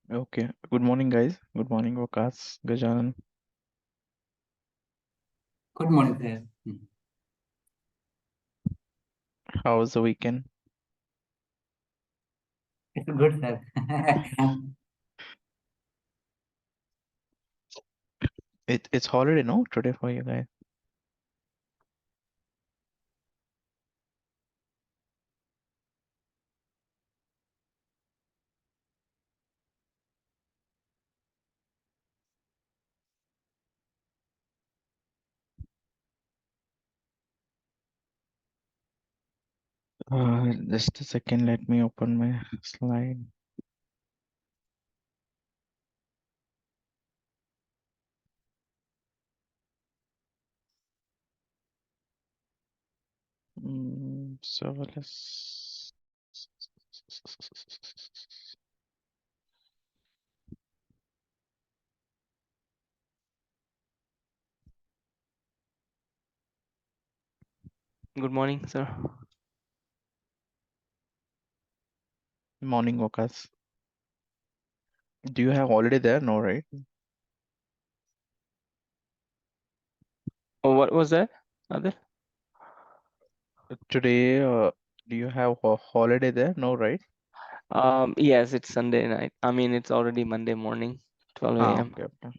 Okay. Good morning, guys. Good morning, Vakas, Gajanan. Good morning, sir. How was the weekend? It's good, sir. It's holiday, no? Today for you guys. Just a second. Let me open my slide. Serverless. Good morning, sir. Morning, Vakas. Do you have holiday there? No, right? Oh, what was that? Other? Today, do you have a holiday there? No, right? Yes, it's Sunday night. I mean, it's already Monday morning, 12 a.m. Okay, okay.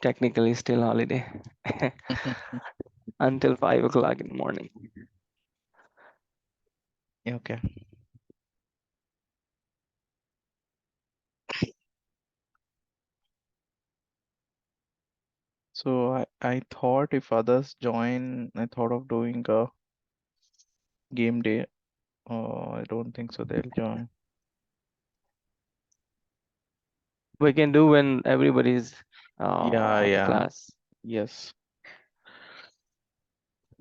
Technically still holiday until 5 o'clock in the morning. Okay. So I thought if others join, I thought of doing a game day. I don't think so. They'll join. We can do when everybody's Yeah. class. Yes.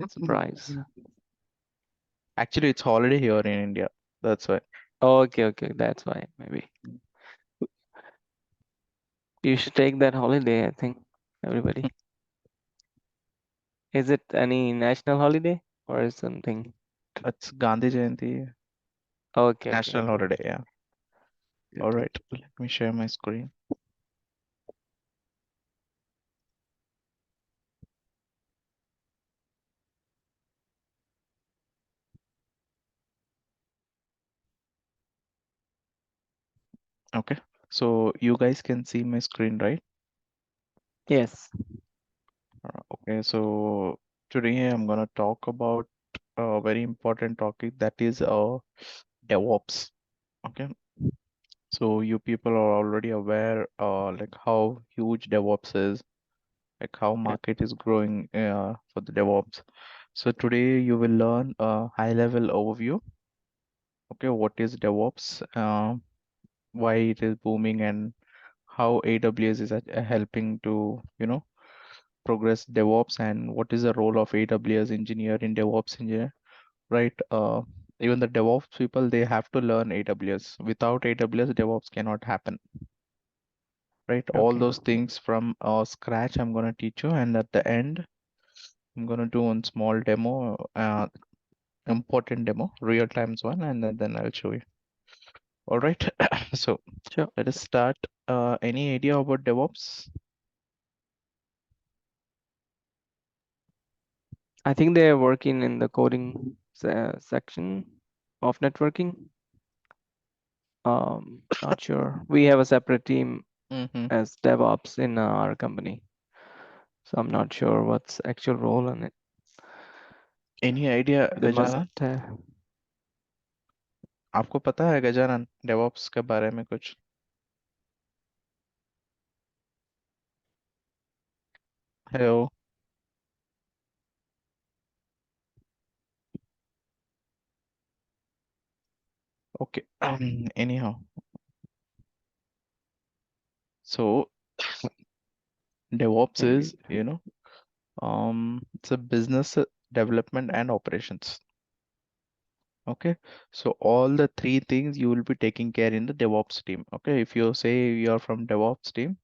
Surprise. Actually, it's holiday here in India. That's why. Okay, that's why maybe. You should take that holiday, I think, everybody. Is it any national holiday or is something? It's Gandhi Jayanti, Okay. national holiday. Yeah. All Good. right. Let me share my screen. Okay. So you guys can see my screen, right? Yes. Okay. So today I'm gonna talk about a very important topic that is DevOps. Okay. So you people are already aware like how huge DevOps is, like how market is growing for the DevOps. So today you will learn a high level overview. Okay, what is DevOps, why it is booming, and how AWS is helping to, progress DevOps, and what is the role of AWS engineer in DevOps engineer, right? Even the DevOps people, they have to learn AWS. Without AWS, DevOps cannot happen, right? All Okay. those things from scratch, I'm gonna teach you, and at the end, I'm gonna do one small demo, important demo, real times one, and then I'll show you. All right. So Sure. let us start. Any idea about DevOps? I think they are working in the coding section of networking. Not sure. We have a separate team Mm-hmm. as DevOps in our company, so I'm not sure what's actual role in it. Any idea, They must Gajanan? have. आपको पता है Gajanan DevOps के बारे में कुछ? Hello. Okay. Anyhow, so DevOps Indeed. is, it's a business development and operations. Okay. So all the three things you will be taking care in the DevOps team. Okay. If you say you're from DevOps team,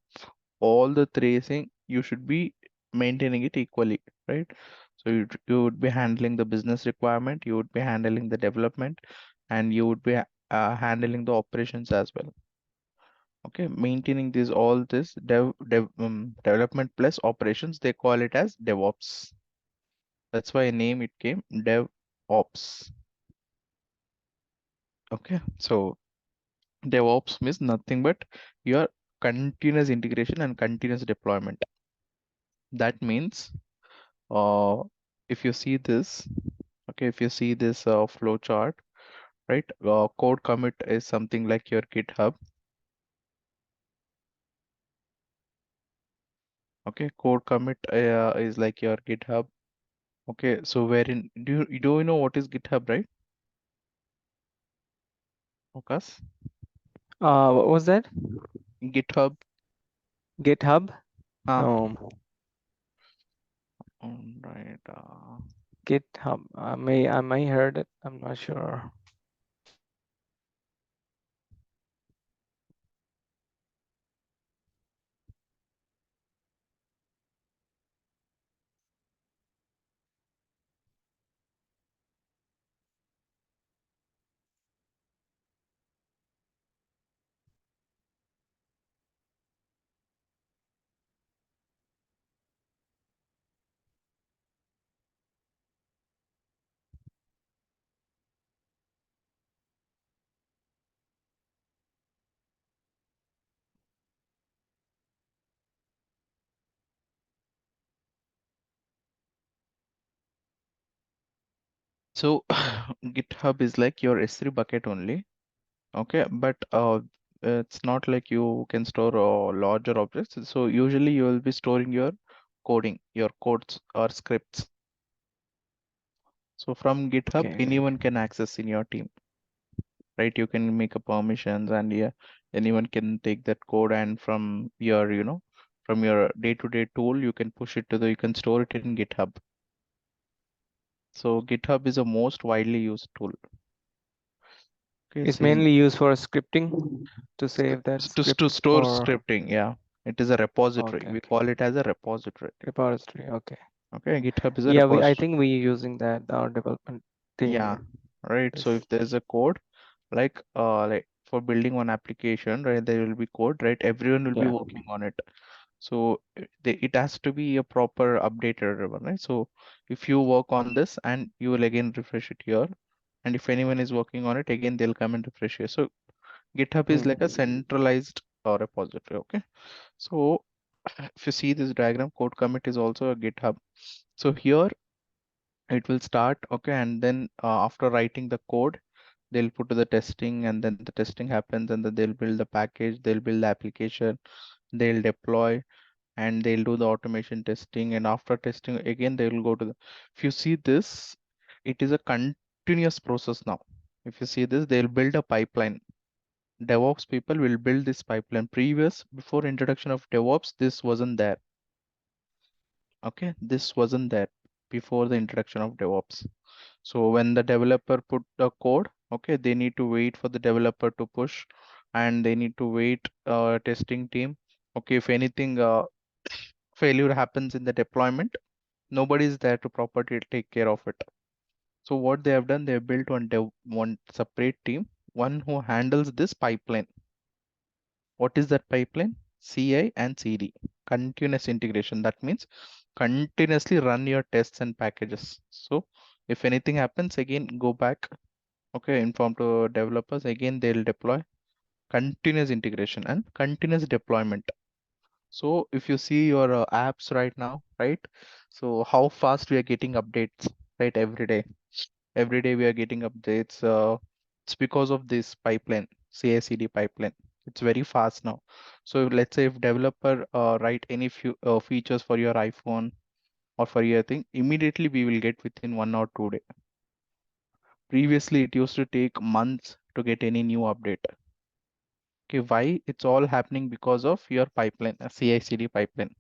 all the three things you should be maintaining it equally, right? So you would be handling the business requirement, you would be handling the development, and you would be handling the operations as well. Okay, maintaining this all this development plus operations, they call it as DevOps. That's why a name it came DevOps. Okay, so DevOps means nothing but your continuous integration and continuous deployment. That means if you see this, okay, if you see this flow chart, right? Code commit is something like your GitHub. Okay, code commit is like your GitHub. Okay, so wherein do you know what is GitHub, right? Focus. What was that? GitHub. GitHub? Ah, No, right. GitHub. I may heard it. I'm not sure. So GitHub is like your S3 bucket only. Okay, but it's not like you can store larger objects. So usually you will be storing your coding, your codes or scripts. So from GitHub, Okay. anyone can access in your team, right? You can make a permissions and yeah, anyone can take that code and from your, from your day-to-day tool, you can push it to you can store it in GitHub. So GitHub is a most widely used tool. Okay, It's since mainly used for scripting to save that to script store or scripting, yeah, it is a repository. okay, We okay. call it as a repository. Repository, okay. Okay, GitHub is a Yeah, I repository. think we using that our development Yeah, team. right. So This if there's a code like for building one application, right, there will be code, right? Everyone will be yeah. working on it. So it has to be a proper updated one, right? So if you work on this and you will again refresh it here, and if anyone is working on it, again they'll come and refresh here. So GitHub is like a Hmm. centralized repository. Okay. So if you see this diagram, code commit is also a GitHub. So here it will start, okay, and then after writing the code, they'll put to the testing, and then the testing happens, and then they'll build the package, they'll build the application, they'll deploy, and they'll do the automation testing, and after testing again they will go to the, if you see this, it is a continuous process now. If you see this, they'll build a pipeline. DevOps people will build this pipeline. Before introduction of DevOps, this wasn't there. Okay, this wasn't there before the introduction of DevOps. So when the developer put the code, okay, they need to wait for the developer to push, and they need to wait testing team. Okay, if anything failure happens in the deployment, nobody is there to properly take care of it. So what they have done, they have built one separate team, one who handles this pipeline. What is that pipeline? CI and CD, continuous integration. That means continuously run your tests and packages. So if anything happens, again go back, okay, inform to developers, again they'll deploy. Continuous integration and continuous deployment. So if you see your apps right now, right? So how fast we are getting updates, right? Every day we are getting updates. It's because of this pipeline, CI/CD pipeline. It's very fast now. So let's say if developer write any features for your iPhone or for your thing, immediately we will get within 1 or 2 days. Previously, it used to take months to get any new update. Okay, why? It's all happening because of your pipeline, a CI/CD pipeline,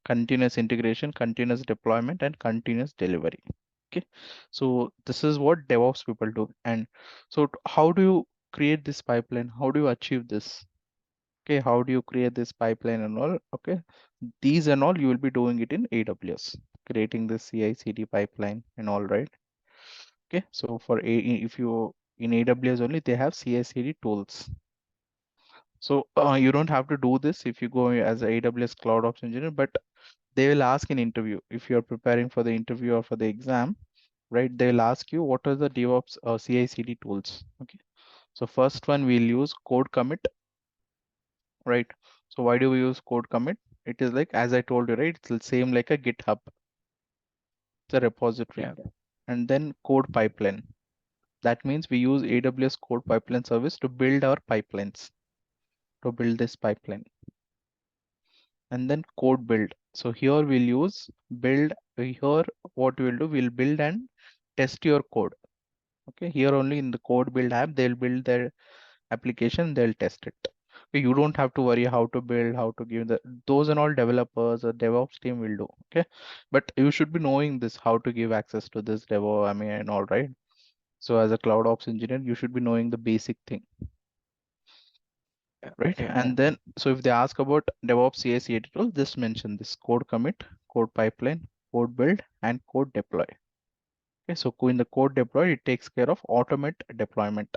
continuous integration, continuous deployment, and continuous delivery. Okay, so this is what DevOps people do. And so how do you create this pipeline? How do you achieve this? Okay, how do you create this pipeline and all? Okay, these and all you will be doing it in AWS, creating the CI/CD pipeline and all, right? Okay, so if you in AWS only, they have CI/CD tools. So you don't have to do this if you go as a AWS Cloud Ops engineer, but they will ask in interview if you're preparing for the interview or for the exam, right? They'll ask you what are the DevOps CI/CD tools. Okay, so first one we'll use code commit, right? So why do we use code commit? It is like, as I told you, right? It's the same like a GitHub, it's a repository. Yeah. And then code pipeline. That means we use AWS code pipeline service to build our pipelines, to build this pipeline. And then code build. So here we'll use build. Here what we'll do, we'll build and test your code. Okay, here only in the code build app, they'll build their application, they'll test it. Okay, you don't have to worry how to build, how to give those and all developers or DevOps team will do. Okay, but you should be knowing this, how to give access to this DevOps, I mean, and all, right? So as a cloud ops engineer, you should be knowing the basic thing, right? Yeah. And then, so if they ask about DevOps CI/CD tool, just mention this code commit, code pipeline, code build, and code deploy. Okay, so in the code deploy, it takes care of automate deployment.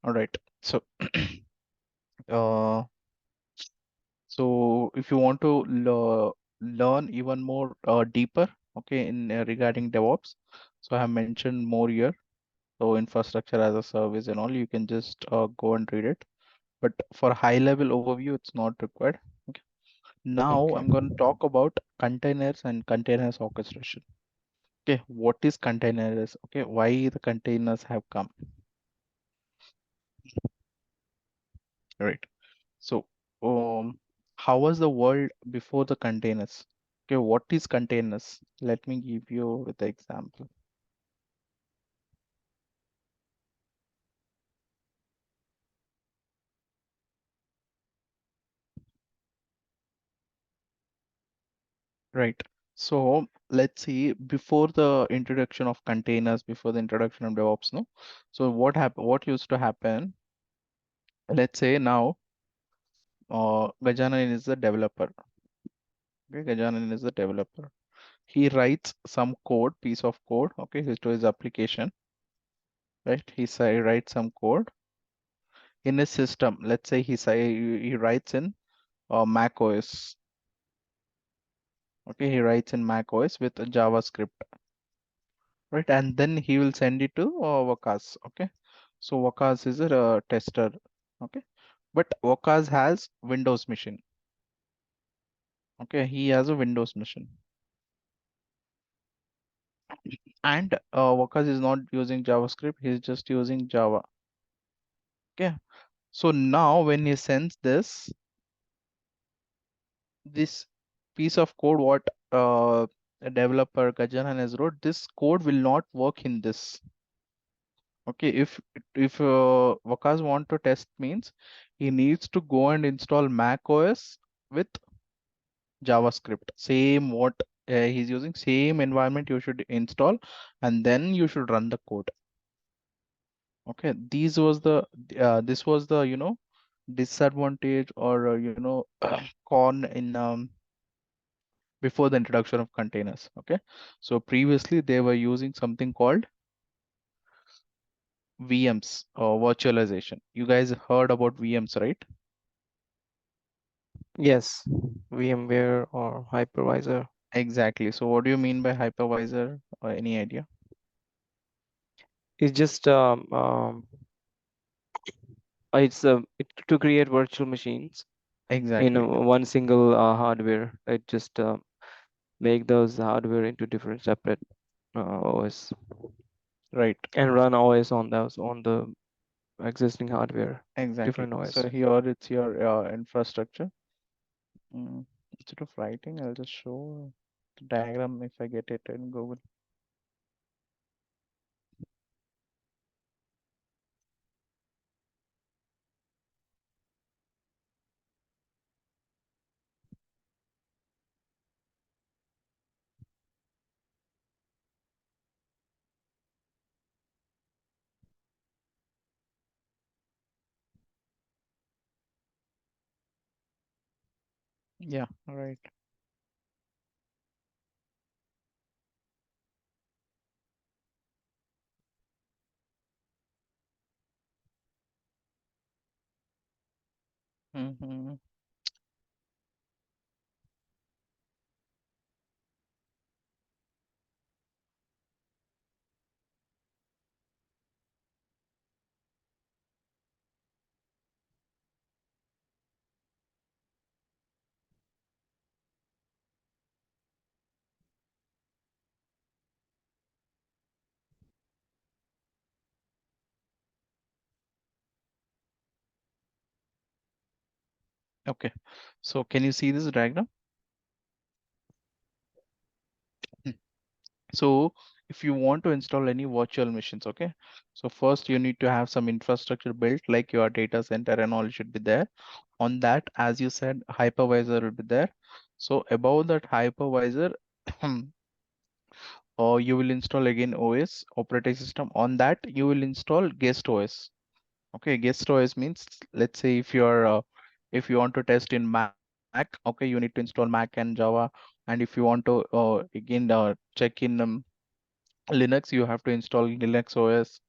All right. So, uh, so if you want to learn even more deeper, okay, in regarding DevOps, so I have mentioned more here. So infrastructure as a service and all, you can just go and read it. But for high level overview, it's not required. Okay. Now Okay. I'm going to talk about containers and containers orchestration. Okay, what is containers? Okay, why the containers have come? Right. So, how was the world before the containers? Okay, what is containers? Let me give you with the example. Right. So let's see, before the introduction of containers, before the introduction of DevOps, no? So what used to happen? Let's say now, Gajanan is the developer. Okay, Gajanan is the developer. He writes some code, piece of code, okay, to his application, right? Writes some code in his system. Let's say he writes in Mac OS. Okay, he writes in Mac OS with a JavaScript, right? And then he will send it to Wakas. Okay, so Wakas is a tester. Okay, but Wakas has Windows machine. Okay, he has a Windows machine, and Wakas is not using JavaScript. He's just using Java. Okay, so now when he sends this piece of code, what a developer Gajanan has wrote, this code will not work in this. Okay, if Wakas want to test, means he needs to go and install Mac OS with JavaScript, same what He's using same environment you should install, and then you should run the code. Okay, this was the disadvantage, or con in before the introduction of containers. Okay, so previously they were using something called VMs or virtualization. You guys heard about VMs, right? Yes, VMware or hypervisor. Exactly. So what do you mean by hypervisor, or any idea? It's just to create virtual machines in Exactly. one single hardware. It just make those hardware into different separate OS Right. and run OS on those on the existing hardware, Exactly. different OS. So here it's your infrastructure. Instead of writing, I'll just show the diagram if I get it in Google. Yeah, right. Mm-hmm. Okay. So can you see this diagram? So if you want to install any virtual machines, okay, so first you need to have some infrastructure built, like your data center and all should be there. On that, as you said, hypervisor will be there. So above that hypervisor, or you will install again OS, operating system. On that, you will install guest OS. Okay, guest OS means, let's say if you want to test in Mac, okay, you need to install Mac and Java. And if you want to again check in Linux, you have to install Linux OS,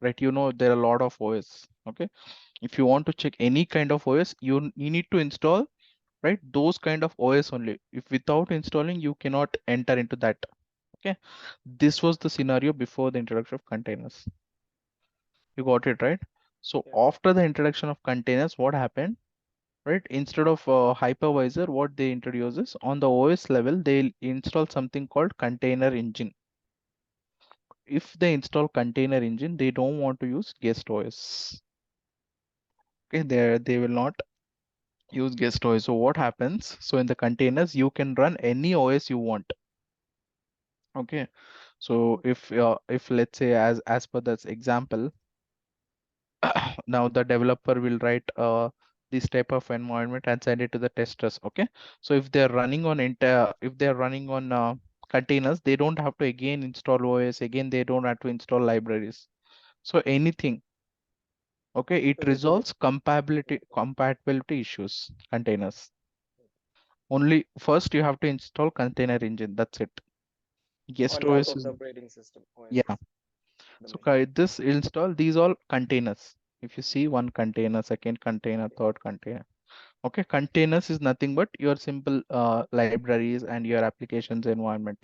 right? There are a lot of OS. Okay, if you want to check any kind of OS, you need to install, right, those kind of OS only. If without installing, you cannot enter into that. Okay, this was the scenario before the introduction of containers. You got it, right? So Yeah. after the introduction of containers, what happened? Right, instead of hypervisor, what they introduce is, on the OS level, they'll install something called container engine. If they install container engine, they don't want to use guest OS. Okay, they will not use guest OS. So what happens? So in the containers, you can run any OS you want. Okay, so if let's say, as per this example, now the developer will write this type of environment and send it to the testers. Okay, so if they're running on containers, they don't have to again install OS, again they don't have to install libraries. So anything, okay, it So they resolves compatibility issues. Containers only, first you have to install container engine, that's it. Guest on top OS of is, the operating system OS yeah. is the So main. this install these all containers. If you see, one container, second container, third container. Okay, containers is nothing but your simple libraries and your applications environment.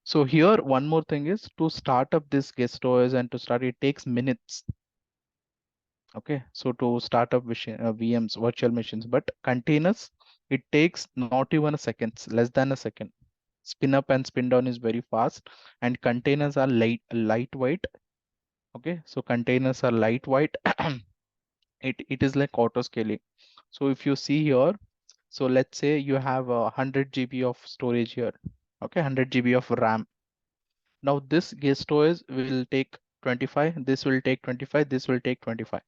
So here, one more thing is, to start up this guest OS and to start, it takes minutes. Okay, so to start up VMs, virtual machines, but containers, it takes not even a second, less than a second. Spin up and spin down is very fast, and containers are lightweight. Okay, so containers are lightweight. It is like auto scaling. So if you see here, so let's say you have 100 GB of storage here. Okay, 100 GB of RAM. Now this guest storage will take 25, this will take 25, this will take 25.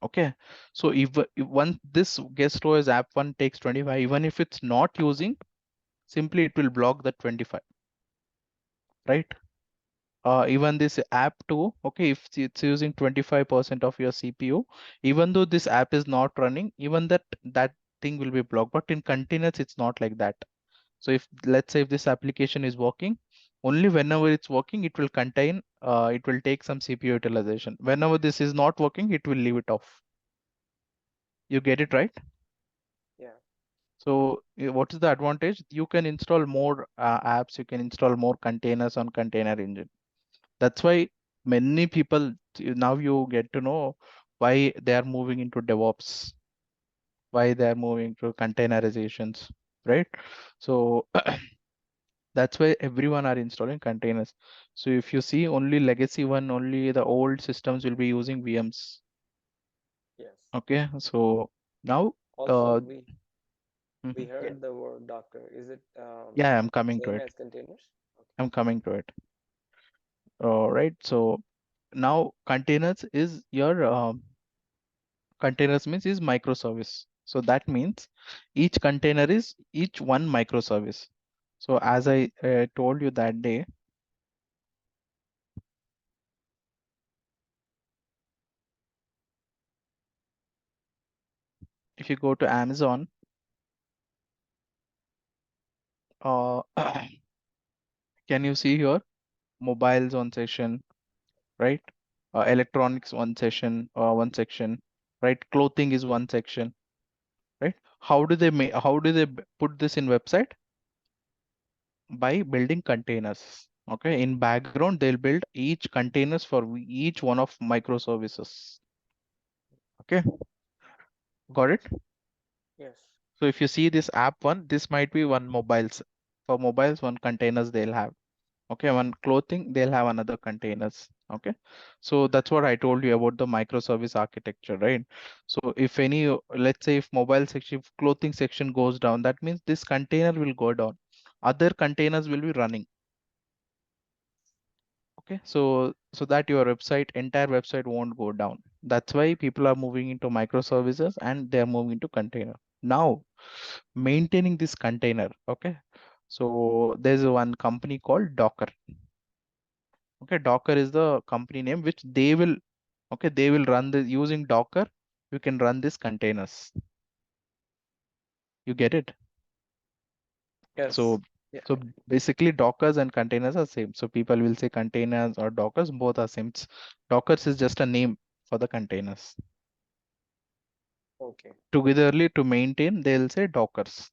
Okay, so if one this guest storage app one takes 25, even if it's not using, simply it will block the 25, right? Even this app too, okay, if it's using 25% of your CPU, even though this app is not running, even that thing will be blocked. But in containers, it's not like that. So if, let's say, if this application is working, only whenever it's working, it will contain, it will take some CPU utilization. Whenever this is not working, it will leave it off. You get it, right? Yeah. So what is the advantage? You can install more apps, you can install more containers on container engine. That's why many people, now you get to know why they are moving into DevOps, why they are moving to containerizations, right? So that's why everyone are installing containers. So if you see only legacy one, only the old systems will be using VMs. Yes. Okay, so now Also, we mhm, heard the word Docker. Is it yeah, I'm coming to same it. as containers? Okay. I'm coming to it. Right. So now containers is your containers means is microservice. So that means each container is each one microservice. So as I told you that day, if you go to Amazon, uh, can you see here mobiles one session, right? Electronics one section, right? Clothing is one section, right? How do they make? How do they put this in website? By building containers. Okay, in background they'll build each containers for each one of microservices. Okay, got it? Yes. So if you see this app one, this might be one mobiles. For mobiles, one containers they'll have. Okay, one clothing, they'll have another containers. Okay, so that's what I told you about the microservice architecture, right? So if any, let's say if mobile section, if clothing section goes down, that means this container will go down. Other containers will be running. Okay, so that your entire website won't go down. That's why people are moving into microservices and they're moving into container. Now, maintaining this container, okay. So there's one company called Docker. Okay, Docker is the company name which they will, okay, they will run the using Docker, you can run these containers. You get it? Yes. So Yeah. so basically Dockers and containers are same. So people will say containers or Dockers, both are same. Dockers is just a name for the containers. Okay. Togetherly to maintain, they'll say Dockers,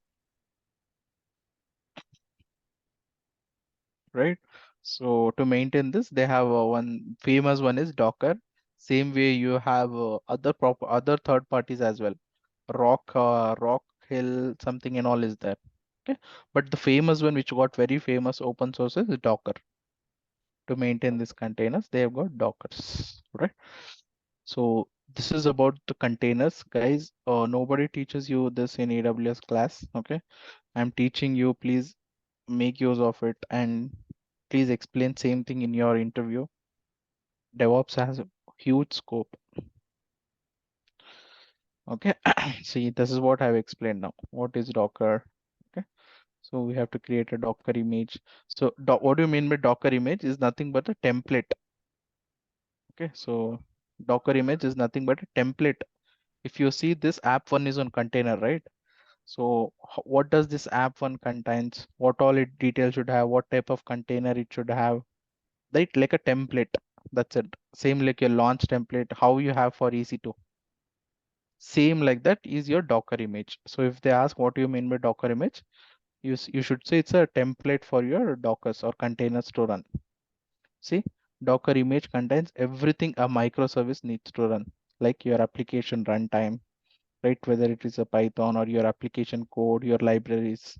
right? So to maintain this, they have one famous one is Docker. Same way you have other third parties as well. Rock Hill, something and all is there. Okay, but the famous one which got very famous open source is Docker. To maintain these containers, they have got Dockers, right? So this is about the containers, guys. Nobody teaches you this in AWS class. Okay, I'm teaching you. Please make use of it and please explain same thing in your interview. DevOps has a huge scope. Okay, see, this is what I've explained now. What is Docker? Okay, so we have to create a Docker image. So what do you mean by Docker image? Is nothing but a template. Okay, so Docker image is nothing but a template. If you see this app one is on container, right? So what does this app one contains? What all it details should have? What type of container it should have? Right, like a template. That's it. Same like your launch template, how you have for EC2. Same like that is your Docker image. So if they ask what do you mean by Docker image, you should say it's a template for your Dockers or containers to run. See, Docker image contains everything a microservice needs to run, like your application runtime, right? Whether it is a Python or your application code, your libraries.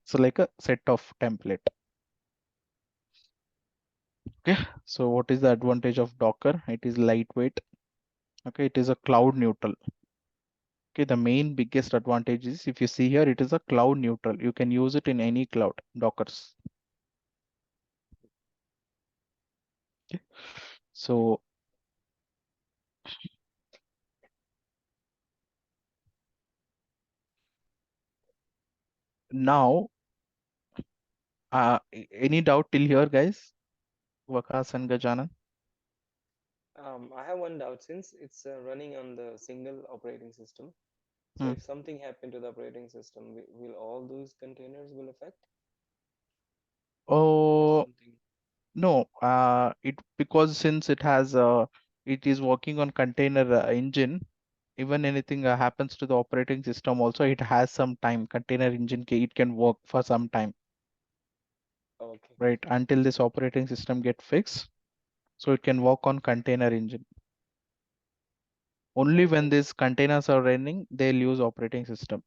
So like a set of template. Okay, so what is the advantage of Docker? It is lightweight. Okay, it is a cloud neutral. Okay, the main biggest advantage is if you see here, it is a cloud neutral. You can use it in any cloud, Dockers. Okay, so now Any doubt till here, guys? Vakas and Gajanan? I have one doubt. Since it's running on the single operating system, so Hmm. if something happened to the operating system, will all those containers will affect, or Oh, something? no. It because since it is working on container engine. Even anything happens to the operating system, also it has some time. Container engine, it can work for some time, Okay. right? Until this operating system get fixed, so it can work on container engine. Only when Okay. these containers are running, they'll use operating system.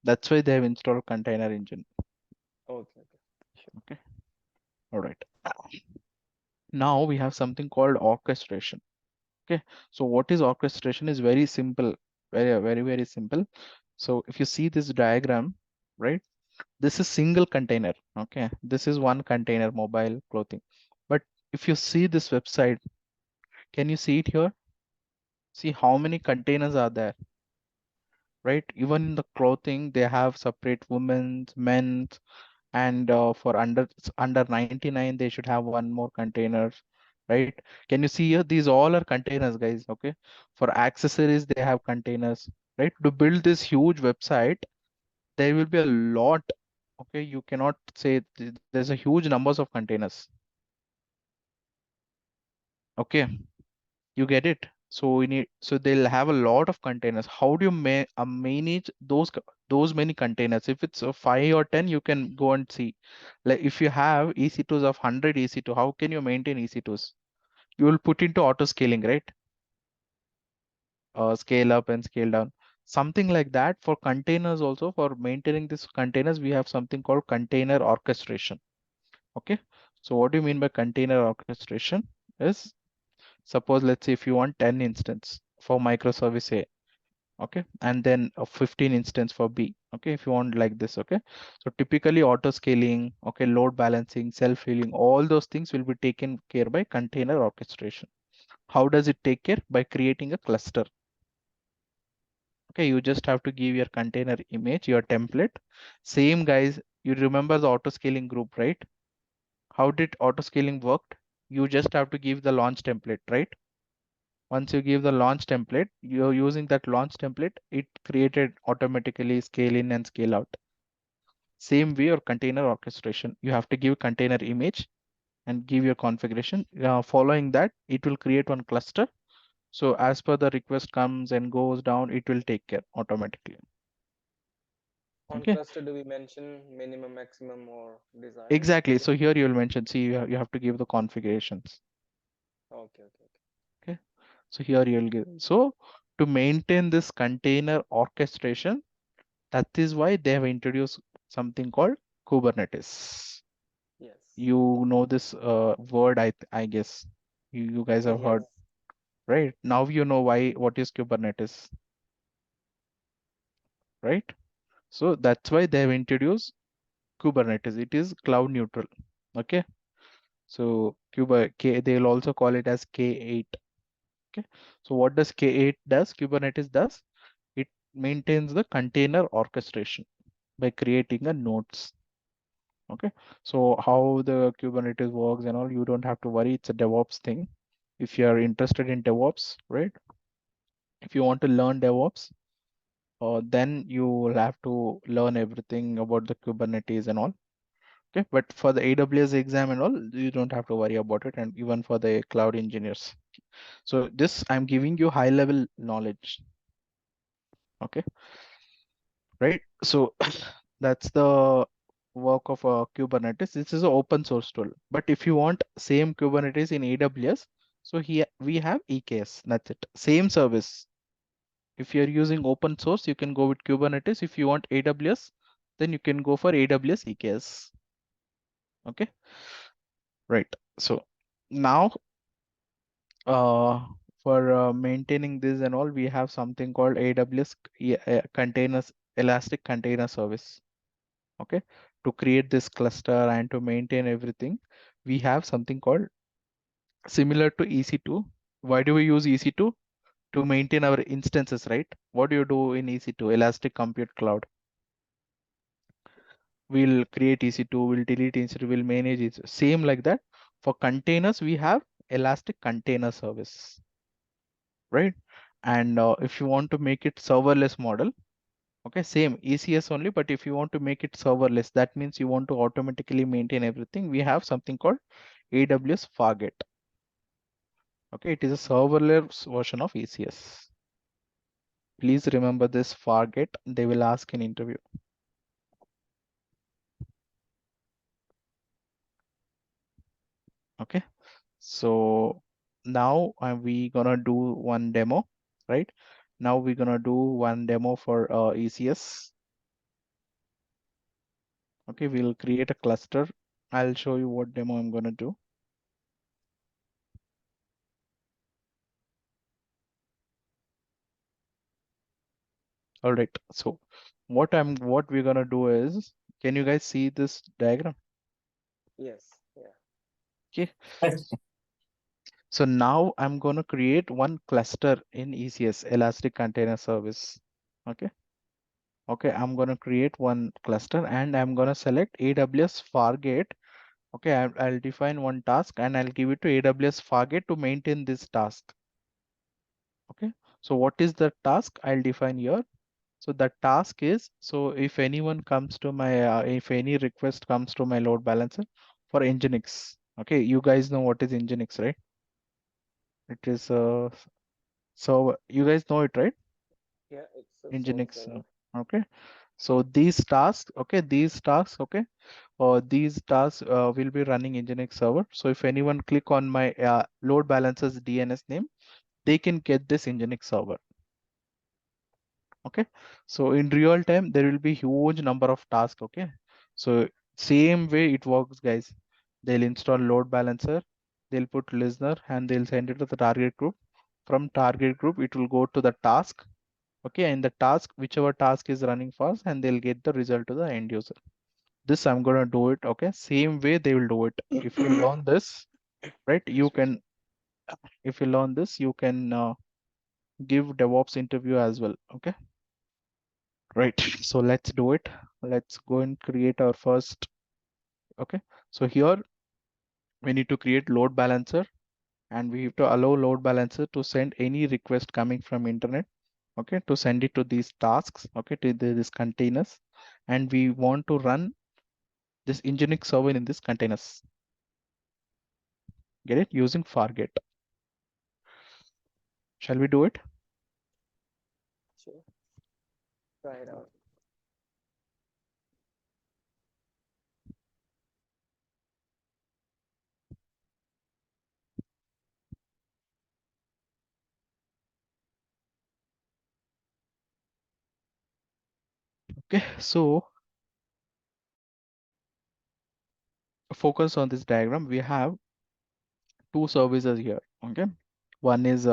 That's why they have installed container engine. Okay. Okay. Sure. Okay. All right. Now we have something called orchestration. Okay. So what is orchestration is very simple, very simple. So if you see this diagram, right? This is single container. Okay. This is one container, mobile clothing. But if you see this website, can you see it here? See how many containers are there, right? Even in the clothing, they have separate women's, men's, and for under 99, they should have one more container, right? Can you see here? These all are containers, guys. Okay. For accessories, they have containers, right? To build this huge website, there will be a lot. Okay. You cannot say there's a huge numbers of containers. Okay. You get it? So we need, so they'll have a lot of containers. How do you manage those many containers? If it's a 5 or 10, you can go and see. Like if you have EC2s of 100 EC2, how can you maintain EC2s? You will put into auto scaling, right? Scale up and scale down. Something like that for containers also. For maintaining these containers, we have something called container orchestration. Okay. So what do you mean by container orchestration? Is suppose let's say if you want 10 instance for microservice A, okay, and then a 15 instance for B, okay, if you want like this, okay. So typically auto scaling, okay, load balancing, self-healing, all those things will be taken care by container orchestration. How does it take care? By creating a cluster. Okay, you just have to give your container image, your template. Same guys, you remember the auto scaling group, right? How did auto scaling work? You just have to give the launch template, right? Once you give the launch template, you're using that launch template, it created automatically scale in and scale out. Same way or container orchestration, you have to give container image and give your configuration. Following that, it will create one cluster. So as per the request comes and goes down, it will take care automatically. On Okay, cluster, do we mention minimum, maximum, or desired exactly. So scale? here you will mention, see, you have to give the configurations. Okay. Okay. Okay. Okay, so here you will give. So to maintain this container orchestration, that is why they have introduced something called Kubernetes. Yes. You know this word, I guess. You guys have Yes. heard, right? Now you know why what is Kubernetes, right? So that's why they have introduced Kubernetes. It is cloud neutral. Okay. So they'll also call it as K8. Okay. So what does K8 does? Kubernetes does? It maintains the container orchestration by creating a nodes. Okay, so how the Kubernetes works and all, you don't have to worry. It's a DevOps thing. If you are interested in DevOps, right? If you want to learn DevOps, then you will have to learn everything about the Kubernetes and all. Okay, but for the AWS exam and all, you don't have to worry about it. And even for the cloud engineers. So this, I'm giving you high level knowledge. Okay, right? So that's the work of Kubernetes. This is an open source tool. But if you want same Kubernetes in AWS, so here we have EKS. That's it. Same service. If you're using open source, you can go with Kubernetes. If you want AWS, then you can go for AWS EKS. Okay, right. So now uh, for maintaining this and all, we have something called AWS containers, Elastic Container Service. Okay, to create this cluster and to maintain everything, we have something called similar to EC2. Why do we use EC2? To maintain our instances, right? What do you do in EC2, Elastic Compute Cloud? We'll create EC2, we'll delete EC2, we'll manage it. Same like that. For containers, we have Elastic Container Service, right? And if you want to make it serverless model, okay, same ECS only, but if you want to make it serverless, that means you want to automatically maintain everything. We have something called AWS FortiGate. Okay, it is a serverless version of ECS. Please remember this FortiGate. They will ask in interview. Okay, so now we gonna do one demo, right? Now we're gonna do one demo for ECS. Okay, we'll create a cluster. I'll show you what demo I'm gonna do. All right, so what we're gonna do is, can you guys see this diagram? Yes. Yeah. Okay, Yes. so now I'm gonna create one cluster in ECS, Elastic Container Service. Okay. Okay, I'm gonna create one cluster and I'm gonna select AWS FortiGate. Okay, I'll define one task and I'll give it to AWS FortiGate to maintain this task. Okay, so what is the task? I'll define here. So the task is, so if anyone comes to my, if any request comes to my load balancer for Nginx, okay, you guys know what is Nginx, right? It is so you guys know it, right? Yeah, it's a source Nginx. server. Okay, so these tasks, okay, or these tasks will be running Nginx server. So if anyone click on my load balancer's DNS name, they can get this Nginx server. Okay, so in real time there will be huge number of tasks. Okay, so same way it works, guys. They'll install load balancer, they'll put listener, and they'll send it to the target group. From target group it will go to the task. Okay, and the task, whichever task is running first, and they'll get the result to the end user. This I'm gonna do it. Okay, same way they will do it. If you learn this, right, you can, if you learn this, you can give DevOps interview as well. Okay, right. So let's do it. Let's go and create our first. Okay, so here we need to create load balancer, and we have to allow load balancer to send any request coming from internet. Okay, to send it to these tasks. Okay, to these containers, and we want to run this Nginx server in these containers. Get it? Using FortiGate. Shall we do it? Sure. Try it out. Okay, so focus on this diagram. We have two services here. Okay, one is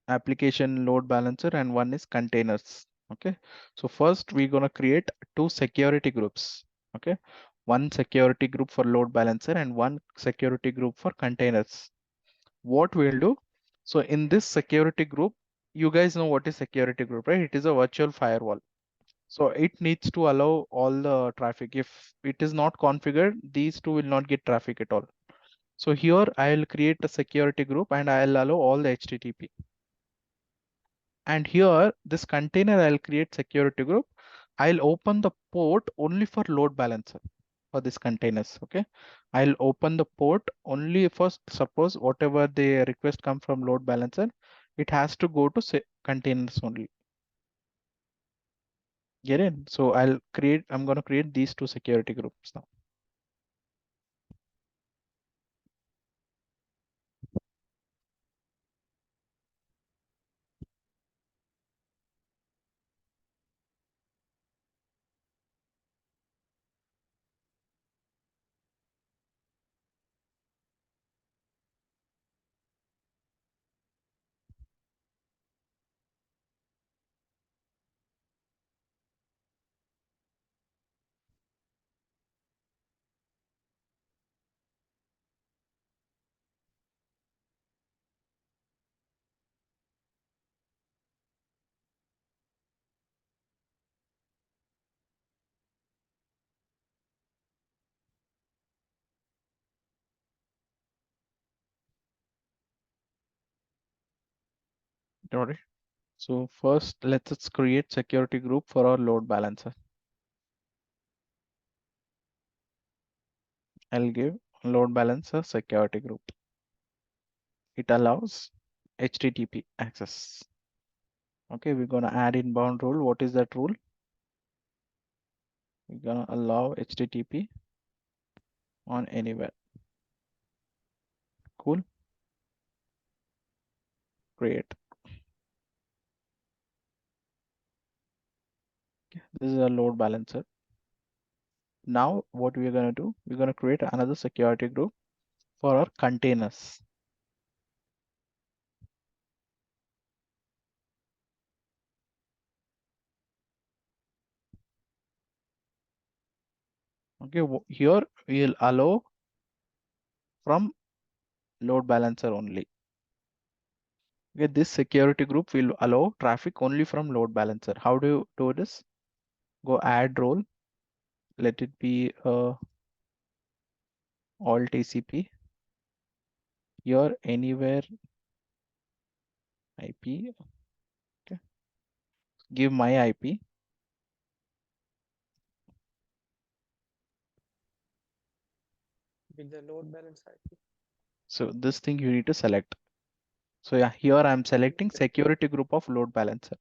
application load balancer and one is containers. Okay, so first we're gonna create two security groups. Okay, one security group for load balancer and one security group for containers. What we'll do, so in this security group, you guys know what is security group, right? It is a virtual firewall. So it needs to allow all the traffic. If it is not configured, these two will not get traffic at all. So here I'll create a security group and I'll allow all the HTTP. And here this container I'll create security group. I'll open the port only for load balancer for this containers. Okay, I'll open the port only for, suppose whatever the request come from load balancer, it has to go to containers only. Get in? So I'm going to create these two security groups now. Got it. So first, let's create security group for our load balancer. I'll give load balancer security group. It allows HTTP access. Okay, we're gonna add inbound rule. What is that rule? We're gonna allow HTTP on anywhere. Cool. Create. Okay, this is a load balancer. Now what we're gonna do, we're gonna create another security group for our containers. Okay, here we'll allow from load balancer only. Okay, this security group will allow traffic only from load balancer. How do you do this? Go add role. Let it be all TCP. Here anywhere IP. Okay. Give my IP. With the load balance IP. So this thing you need to select. So yeah, here I'm selecting security group of load balancer.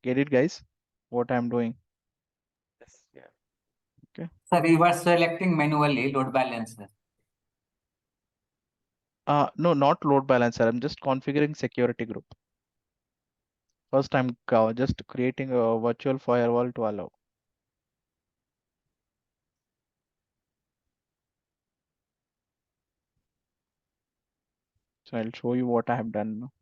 Get it, guys? What I'm doing? Yes. Yeah. Okay. Sir, you are selecting manually load balancer. No, not load balancer. I'm just configuring security group. First, I'm just creating a virtual firewall to allow. So I'll show you what I have done now.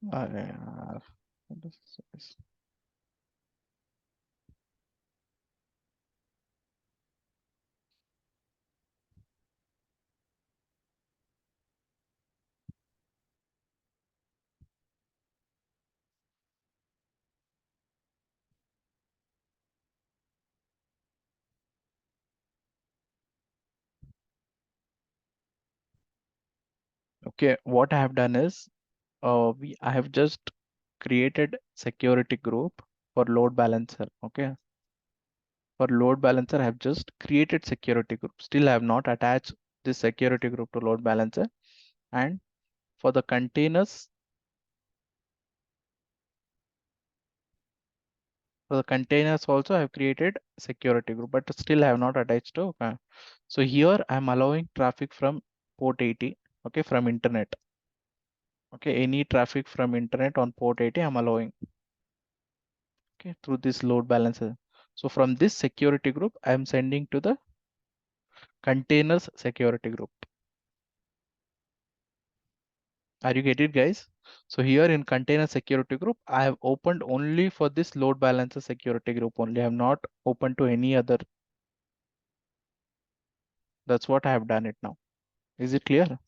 What is this? Okay, what I have done is I have just created security group for load balancer. Okay, for load balancer, I have just created security group. Still, I have not attached this security group to load balancer. And for the containers, also I have created security group, but still I have not attached to. So here I'm allowing traffic from port 80. Okay, from internet. Okay, any traffic from internet on port 80 I'm allowing. Okay, through this load balancer. So from this security group, I am sending to the containers security group. Are you get it, guys? So here in container security group, I have opened only for this load balancer security group only. I have not opened to any other. That's what I have done it now. Is it clear?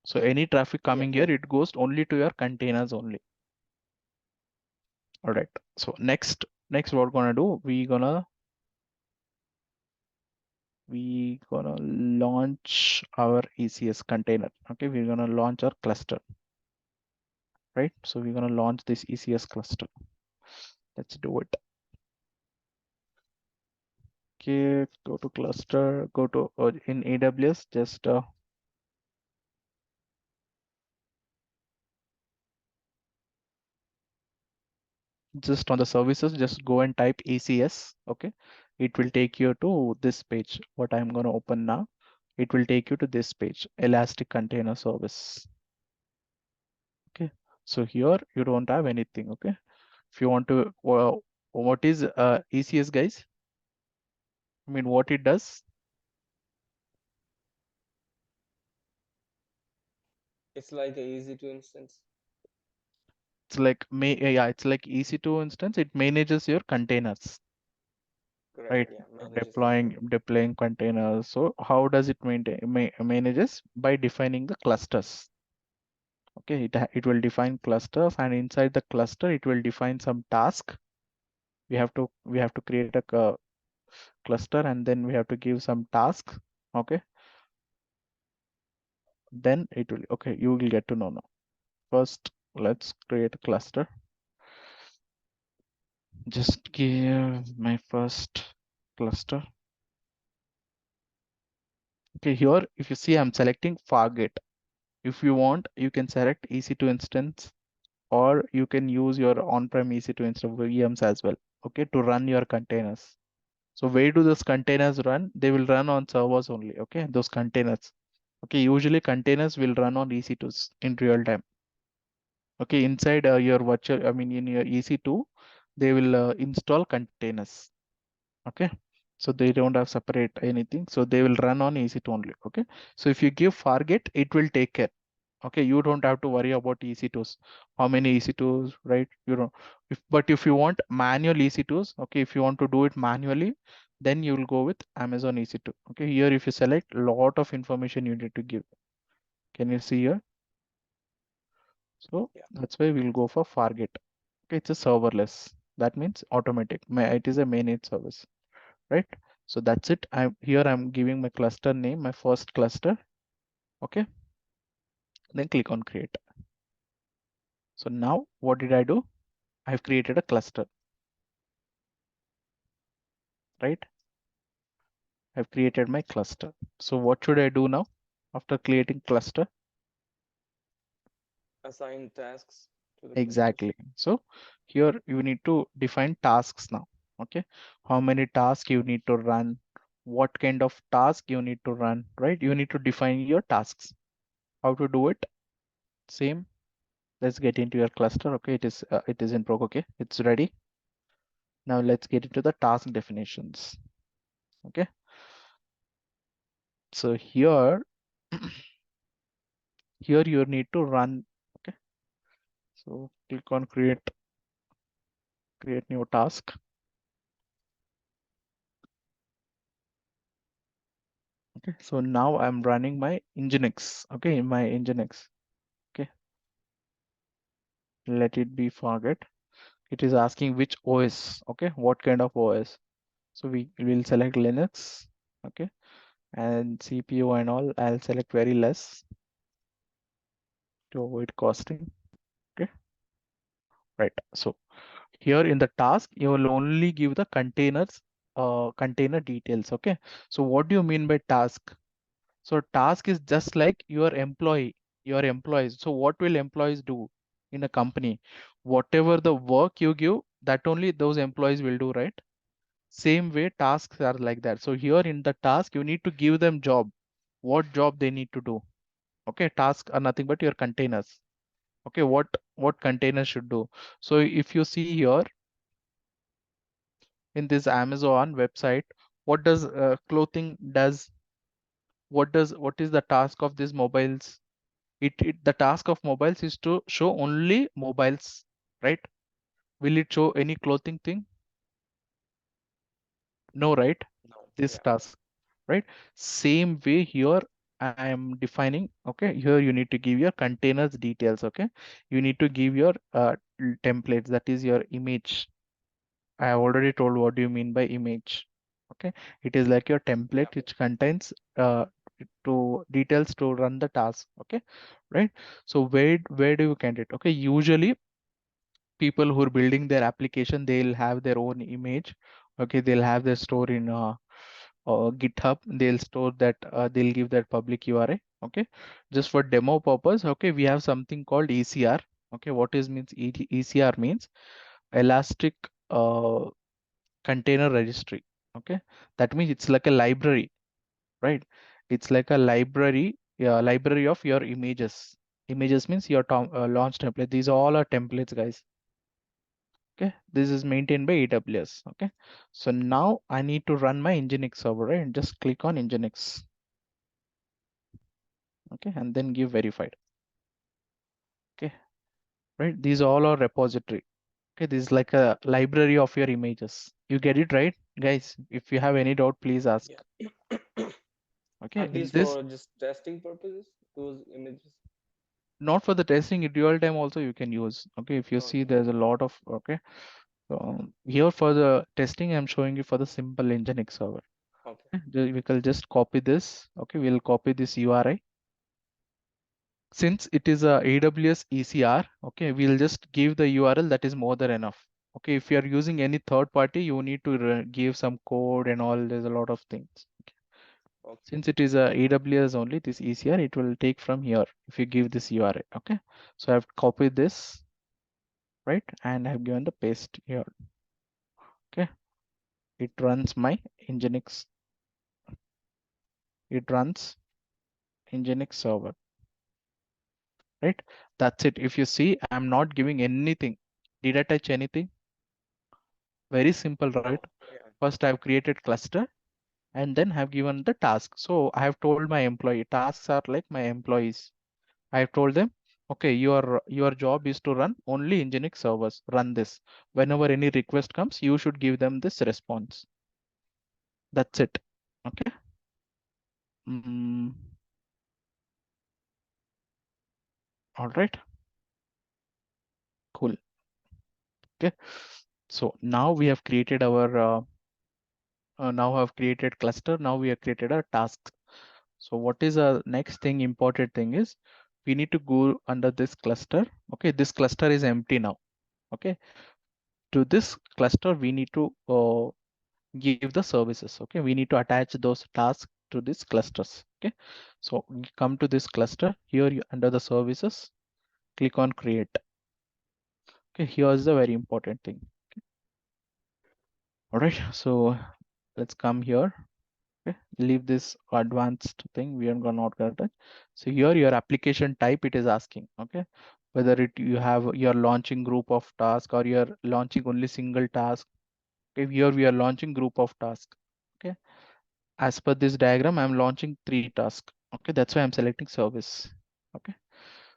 So any traffic coming here, it goes only to your containers only. All right. So next what we're gonna do, we gonna launch our ECS container. Okay, we're gonna launch our cluster. Right. So we're gonna launch this ECS cluster. Let's do it. Okay, go to cluster, go to in AWS, just on the services, just go and type ECS. Okay, it will take you to this page. What I'm going to open now, it will take you to this page, Elastic Container Service. Okay, so here you don't have anything. Okay, if you want to, what is ECS, guys? I mean, what it does? It's like a easy to instance. It's like it's like EC2 instance. It manages your containers. right? Deploying containers. So how does it manages? By defining the clusters. Okay, it will define clusters, and inside the cluster it will define some task. We have to create a cluster, and then we have to give some tasks. Okay, then it will, okay, you will get to know now. First, let's create a cluster. Just give my first cluster. Okay, here if you see, I'm selecting FortiGate. If you want, you can select EC2 instance, or you can use your on-prem EC2 instance VMs as well, okay, to run your containers. So where do those containers run? They will run on servers only, okay, those containers. Okay, usually containers will run on EC2s in real time. Okay, inside your virtual, in your EC2, they will install containers. Okay, so they don't have separate anything, so they will run on EC2 only. Okay, so if you give FortiGate, it will take care. Okay, you don't have to worry about EC2s, how many EC2s, right? You know, but if you want manual EC2s, okay, if you want to do it manually, then you will go with Amazon EC2. Okay, here if you select, lot of information you need to give. Can you see here? So that's why we'll go for FortiGate. Okay, it's a serverless. That means automatic. It is a managed service, right? So that's it. I'm giving my cluster name, my first cluster. Okay, then click on create. So now what did I do? I've created a cluster, right? I've created my cluster. So what should I do now after creating cluster? Assign tasks to the Exactly. So here you need to define tasks now. Okay, how many tasks you need to run, what kind of task you need to run, right? You need to define your tasks. How to do it? Same. Let's get into your cluster. Okay, it is in prog. Okay, it's ready. Now let's get into the task definitions. Okay, so here here you need to run. Okay, so click on create new task. Okay, so now I'm running my Nginx. Okay, in my Nginx. Okay, let it be FortiGate. It is asking which OS. Okay, what kind of OS? So we will select Linux. Okay, and CPU and all, I'll select very less to avoid costing. Okay, right. So here in the task, you will only give the container details. Okay, so what do you mean by task? So task is just like your employees. So what will employees do in a company? Whatever the work you give, that only those employees will do, right? Same way tasks are like that. So here in the task, you need to give them job, what job they need to do. Okay, tasks are nothing but your containers. Okay, what containers should do. So if you see here in this Amazon website, what does clothing does? What is the task of these mobiles? The task of mobiles is to show only mobiles, right? Will it show any clothing thing? No, right? This task, right? Same way here I am defining. Okay, here you need to give your containers details. Okay, you need to give your templates, that is your image. I have already told what do you mean by image. Okay, it is like your template which contains to details to run the task. Okay, right? So where do you get it? Okay, usually people who are building their application, they'll have their own image. Okay, they'll have their store in GitHub. They'll store that, they'll give that public URL. Okay, just for demo purpose. Okay, we have something called ECR. Okay, what is means ECR means elastic container registry. Okay, that means it's like a library, right? It's like a library, library of your images. Images means your launch template. These all are templates, guys. Okay, this is maintained by AWS. Okay, so now I need to run my Nginx server, right? And just click on Nginx. Okay, and then give verified. Okay, right? These all are repository. Okay, this is like a library of your images. You get it, right? Guys, if you have any doubt, please ask. Yeah. Okay, Are in these this, for just testing purposes? Those images? not for the testing, in dual time also you can use. Okay, if you see Okay. there's a lot of, okay. So here for the testing, I'm showing you for the simple Nginx server. Okay. Okay, we can just copy this. Okay, we'll copy this URI. Since it is a AWS ECR, okay, we'll just give the URL, that is more than enough. Okay, if you are using any third party, you need to give some code and all, there's a lot of things. Okay. Okay. Since it is a AWS only, this ECR, it will take from here if you give this URI. Okay, so I've copied this, right, and I've given the paste here. Okay, it runs my Nginx. It runs Nginx server, right? That's it. If you see, I'm not giving anything. Did I touch anything? Very simple, right? No. Yeah. First, I've created cluster and then have given the task. So I have told my employee, tasks are like my employees. I have told them, okay, your job is to run only Nginx servers. Run this. Whenever any request comes, you should give them this response. That's it. Okay. All right. Cool. Okay. So now we have created our now have created cluster. Now we have created a task. So what is the next thing, important thing is we need to go under this cluster. Okay, this cluster is empty now. Okay, to this cluster we need to give the services. Okay, we need to attach those tasks to these clusters. Okay, so we come to this cluster here, you under the services, click on create. Okay, here's the very important thing. Okay. All right, so let's come here. Okay, leave this advanced thing, we are not gonna touch. So here your application type, it is asking, okay, whether you're launching group of task or you're launching only single task. Okay, here we are launching group of task. Okay, as per this diagram, I'm launching 3 tasks. Okay, that's why I'm selecting service. Okay,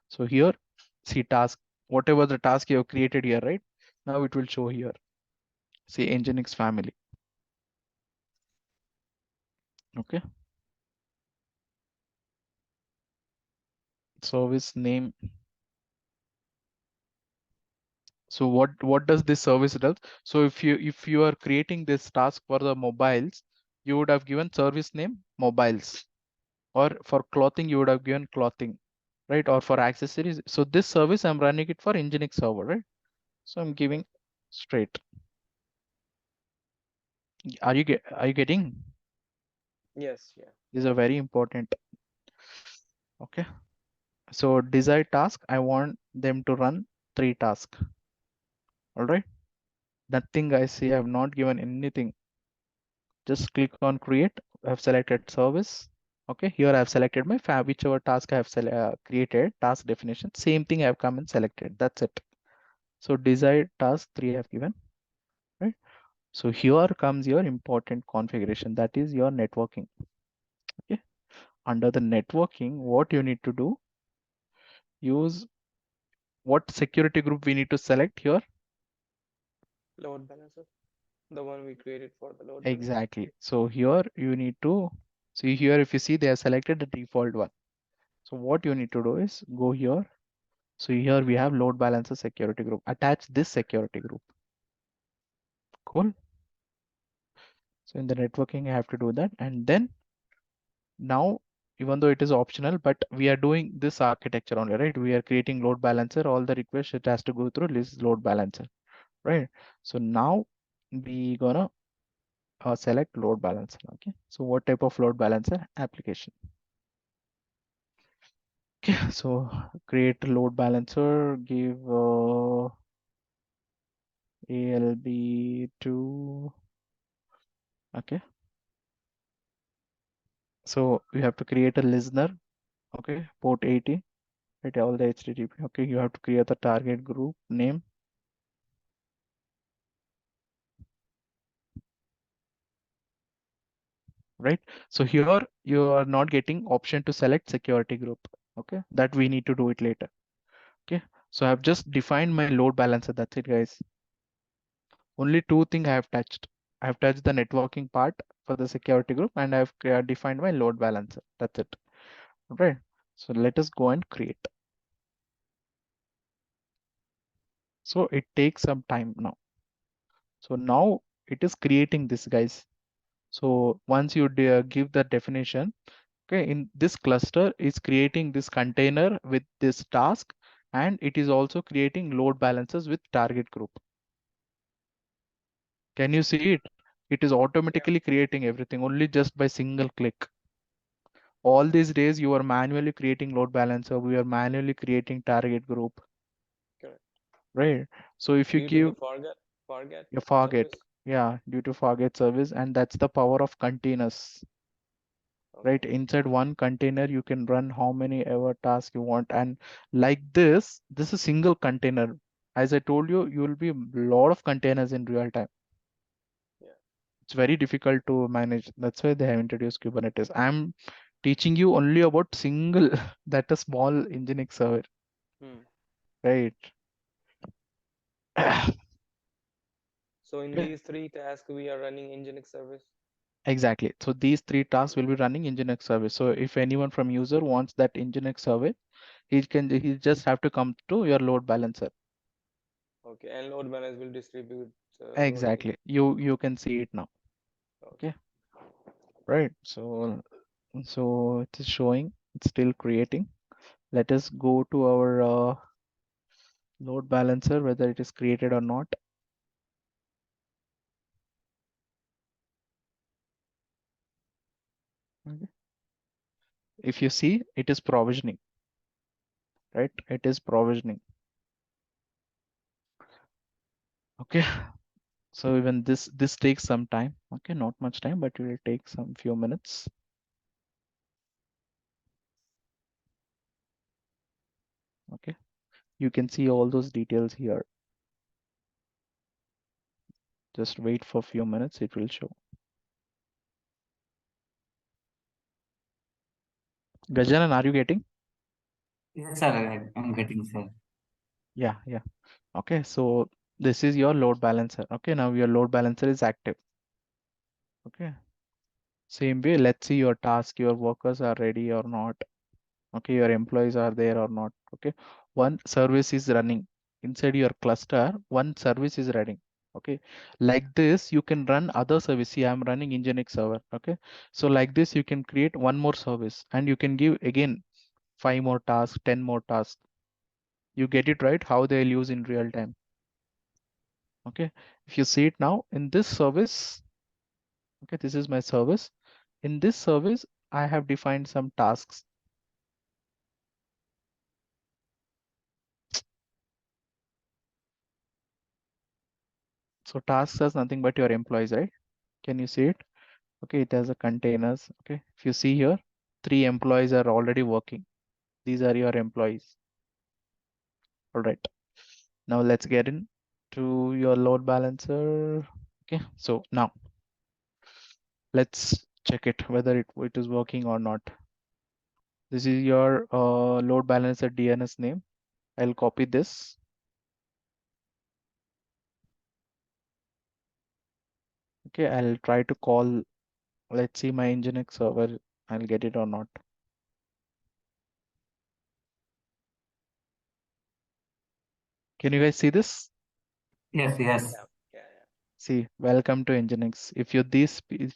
so here see task, whatever the task you have created here, right? Now it will show here. See Nginx family. Okay, service name. So what does this service does? So if you are creating this task for the mobiles, you would have given service name mobiles, or for clothing you would have given clothing, right? Or for accessories. So this service I'm running it for Nginx server, right? So I'm giving straight. Are you getting? Yes. Yeah. These are very important. Okay. So desired task, I want them to run 3 tasks. All right. Nothing I see, I have not given anything. Just click on create. I have selected service. Okay, here I have selected my whichever task I have created, task definition. Same thing I have come and selected. That's it. So desired task 3 I have given, right? So here comes your important configuration, that is your networking. Okay, under the networking, what you need to do, use what security group we need to select here. Load balancer. The one we created for the load balancer. Exactly. So here you need to see here, if you see they have selected the default one. So what you need to do is go here. So here we have load balancer security group. Attach this security group. Cool. So in the networking, I have to do that. And then now, even though it is optional, but we are doing this architecture only, right? We are creating load balancer. All the requests, it has to go through this load balancer, right? So now we gonna select load balancer. Okay. So what type of load balancer? Application. Okay. So create load balancer, give ALB2. Okay. So you have to create a listener. Okay. Port 80. Right. All the HTTP. Okay. You have to create the target group name. Right. So here you are not getting option to select security group. Okay. That we need to do it later. Okay. So I've just defined my load balancer. That's it, guys. Only 2 things I have touched. I have touched the networking part for the security group, and I've defined my load balancer. That's it. Right. So let us go and create. So it takes some time now. So now it is creating this, guys. So once you give the definition, okay, in this cluster is creating this container with this task, and it is also creating load balancers with target group. Can you see it? It is automatically creating everything only just by single click. All these days you are manually creating load balancer, we are manually creating target group, Correct. right? So if you Due to give the forget you forget, service. yeah, due to forget service, and that's the power of containers, right? Okay. Inside one container you can run how many ever tasks you want, and like this is single container. As I told you, you will be a lot of containers in real time. Yeah. It's very difficult to manage. That's why they have introduced Kubernetes. I'm teaching you only about single that a small Nginx server, Hmm. right? So in Okay, these three tasks, we are running Nginx service. exactly. So these three tasks will be running Nginx service. So if anyone from user wants that Nginx service, he just have to come to your load balancer. Okay, and load balance will distribute load to. Exactly. You can see it now. Okay. Okay, right. So it is showing, it's still creating. Let us go to our load balancer, whether it is created or not. Okay. If you see, it is provisioning, right? It is provisioning. Okay. So even this takes some time. Okay, not much time, but it will take some few minutes. Okay, you can see all those details here. Just wait for a few minutes, it will show. Gajanan, are you getting? Yes, sir. I'm getting, sir. Yeah. Okay, so this is your load balancer. Okay, now your load balancer is active. Okay, same way, let's see your task, your workers are ready or not. Okay, your employees are there or not. Okay, one service is running inside your cluster, one service is running. Okay, like this you can run other service. See, I'm running Nginx server. Okay, so like this you can create one more service, and you can give again 5 more tasks, 10 more tasks. You get it, right? How they'll use in real time. Okay, if you see it now in this service, okay, this is my service. In this service I have defined some tasks. So tasks is nothing but your employees, right? Can you see it? Okay, it has a containers. Okay, if you see here, 3 employees are already working. These are your employees. All right, now let's get in to your load balancer. Okay, so now let's check it whether it is working or not. This is your load balancer DNS name. I'll copy this. Okay, I'll try to call. Let's see my Nginx server. I'll get it or not. Can you guys see this? Yes, yes. Yeah. See, welcome to Nginx. If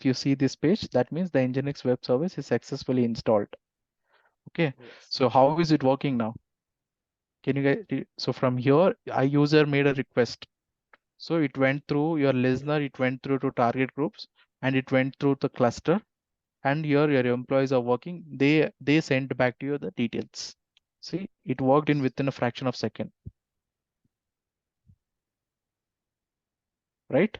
you see this page, that means the Nginx web service is successfully installed. Okay, Yes. so how is it working now? Can you guys? So from here, a user made a request. So it went through your listener, it went through to target groups, and it went through the cluster. And your employees are working. They sent back to you the details. See, it worked in within a fraction of second, right?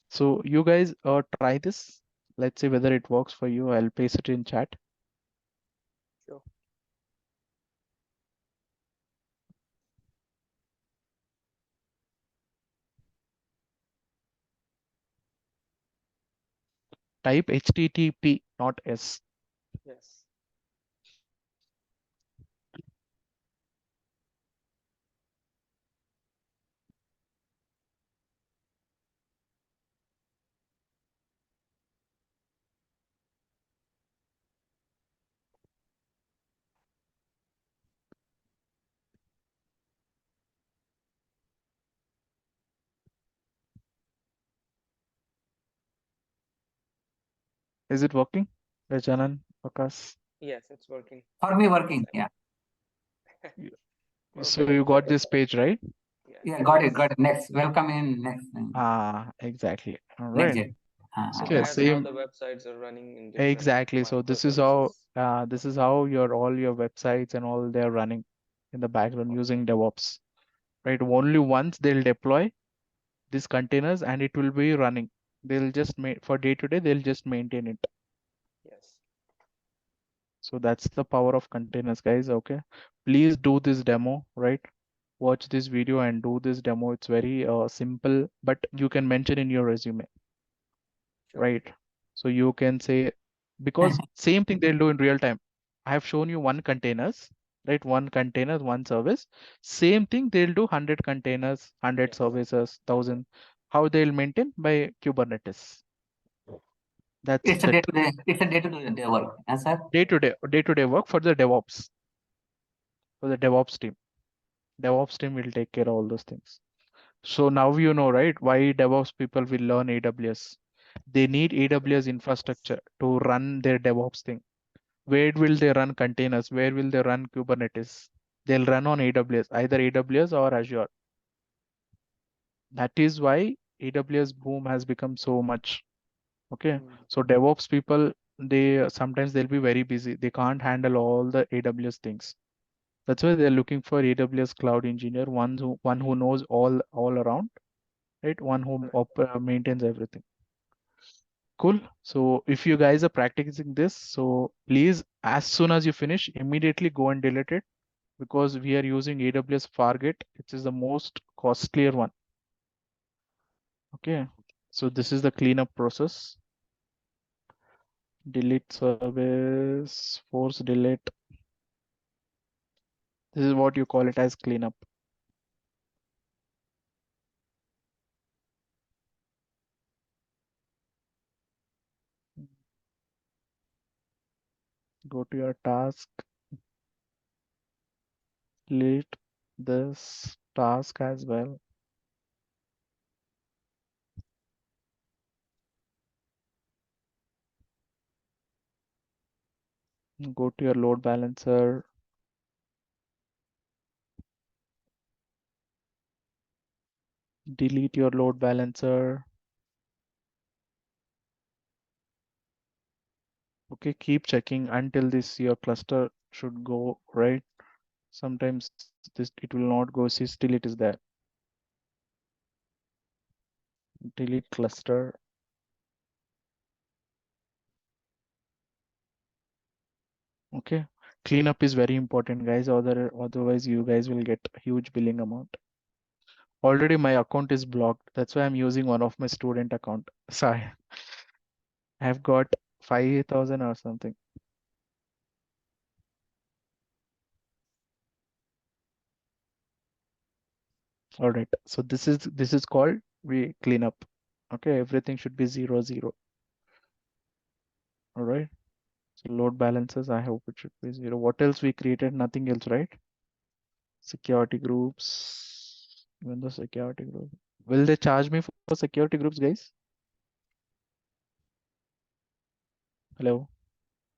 So you guys try this. Let's see whether it works for you. I'll paste it in chat. Sure. Type HTTP, not S. Yes. Is it working? Rajanan, Akash? Yes, it's working. For me, working. Yeah. So Perfect. you got this page, right? Yeah, got it. Yes. Got it. Next. Welcome in next. Exactly. All Next right. gen. So Okay, that's how same. the websites are running in different Exactly. So microservices. this is how your all your websites and all they're running in the background using DevOps, right? Only once they'll deploy these containers and it will be running. They'll just for day to day, they'll just maintain it. Yes. So that's the power of containers, guys. Okay. Please do this demo, right? Watch this video and do this demo. It's very simple, but you can mention in your resume, Sure. right? So you can say, because same thing they'll do in real time. I have shown you one containers, right? One container, one service. Same thing they'll do 100 containers, 100 Yes. services, 1,000. How they'll maintain? By Kubernetes. That's It's a it. day-to-day. It's a day-to-day work. Yes, sir. Day-to-day work for the DevOps, for the DevOps team. DevOps team will take care of all those things. So now you know, right, why DevOps people will learn AWS. They need AWS infrastructure to run their DevOps thing. Where will they run containers? Where will they run Kubernetes? They'll run on AWS, either AWS or Azure. That is why AWS boom has become so much. Okay. So DevOps people, they sometimes they'll be very busy. They can't handle all the AWS things. That's why they're looking for AWS cloud engineer, one who knows all around, right? One who maintains everything. Cool. So if you guys are practicing this, so please, as soon as you finish, immediately go and delete it, because we are using AWS FortiGate, which is the most costlier one. Okay. So this is the cleanup process. Delete service, force delete. This is what you call it as cleanup. Go to your task, delete this task as well. Go to your load balancer. Delete your load balancer. Okay, keep checking until this your cluster should go right. Sometimes this it will not go. See, still it is there. Delete cluster. Okay, cleanup is very important, guys. Otherwise you guys will get huge billing amount. Already my account is blocked. That's why I'm using one of my student account. Sorry, I've got 5,000 or something. All right, so this is called we clean up. Okay, everything should be 0, 0. All right, so load balances, I hope it should be 0. What else we created? Nothing else, right? Security groups, even the security group. Will they charge me for security groups, guys? Hello?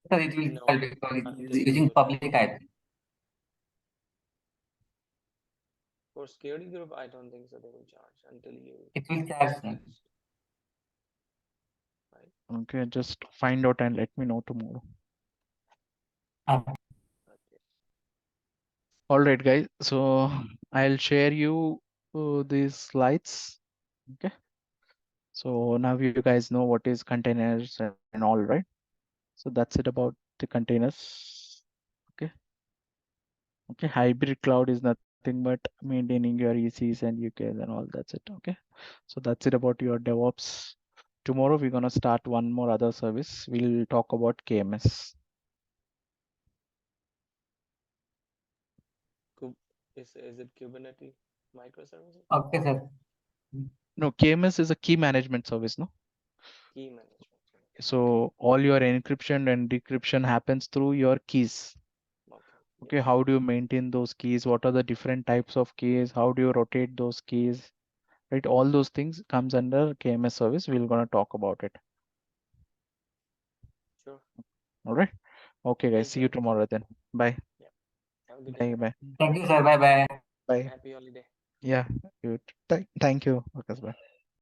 So it will No, charge because it until is using you public IP. for security group, I don't think so they will charge until you It will charge, sir. establish, right? Okay, just find out and let me know tomorrow. Okay. Okay. All right, guys. So I'll share you these slides. Okay. So now you guys know what is containers and all, right? So that's it about the containers. Okay. Okay. Hybrid cloud is nothing but maintaining your ECs and UKs and all. That's it. Okay. So that's it about your DevOps. Tomorrow we're gonna start one more other service. We'll talk about KMS. Is it Kubernetes microservices? Okay, sir. No, KMS is a key management service, no? Key management. So all your encryption and decryption happens through your keys. Okay, Yes. how do you maintain those keys? What are the different types of keys? How do you rotate those keys? Right, all those things comes under KMS service. We're gonna talk about it. Sure. All right. Okay, guys. Thank See you. you tomorrow then. Bye. Have a good day. Bye. Bye. Thank you, sir. Bye bye. Bye. Happy holiday. Yeah. Good. Thank you. Okay. Bye.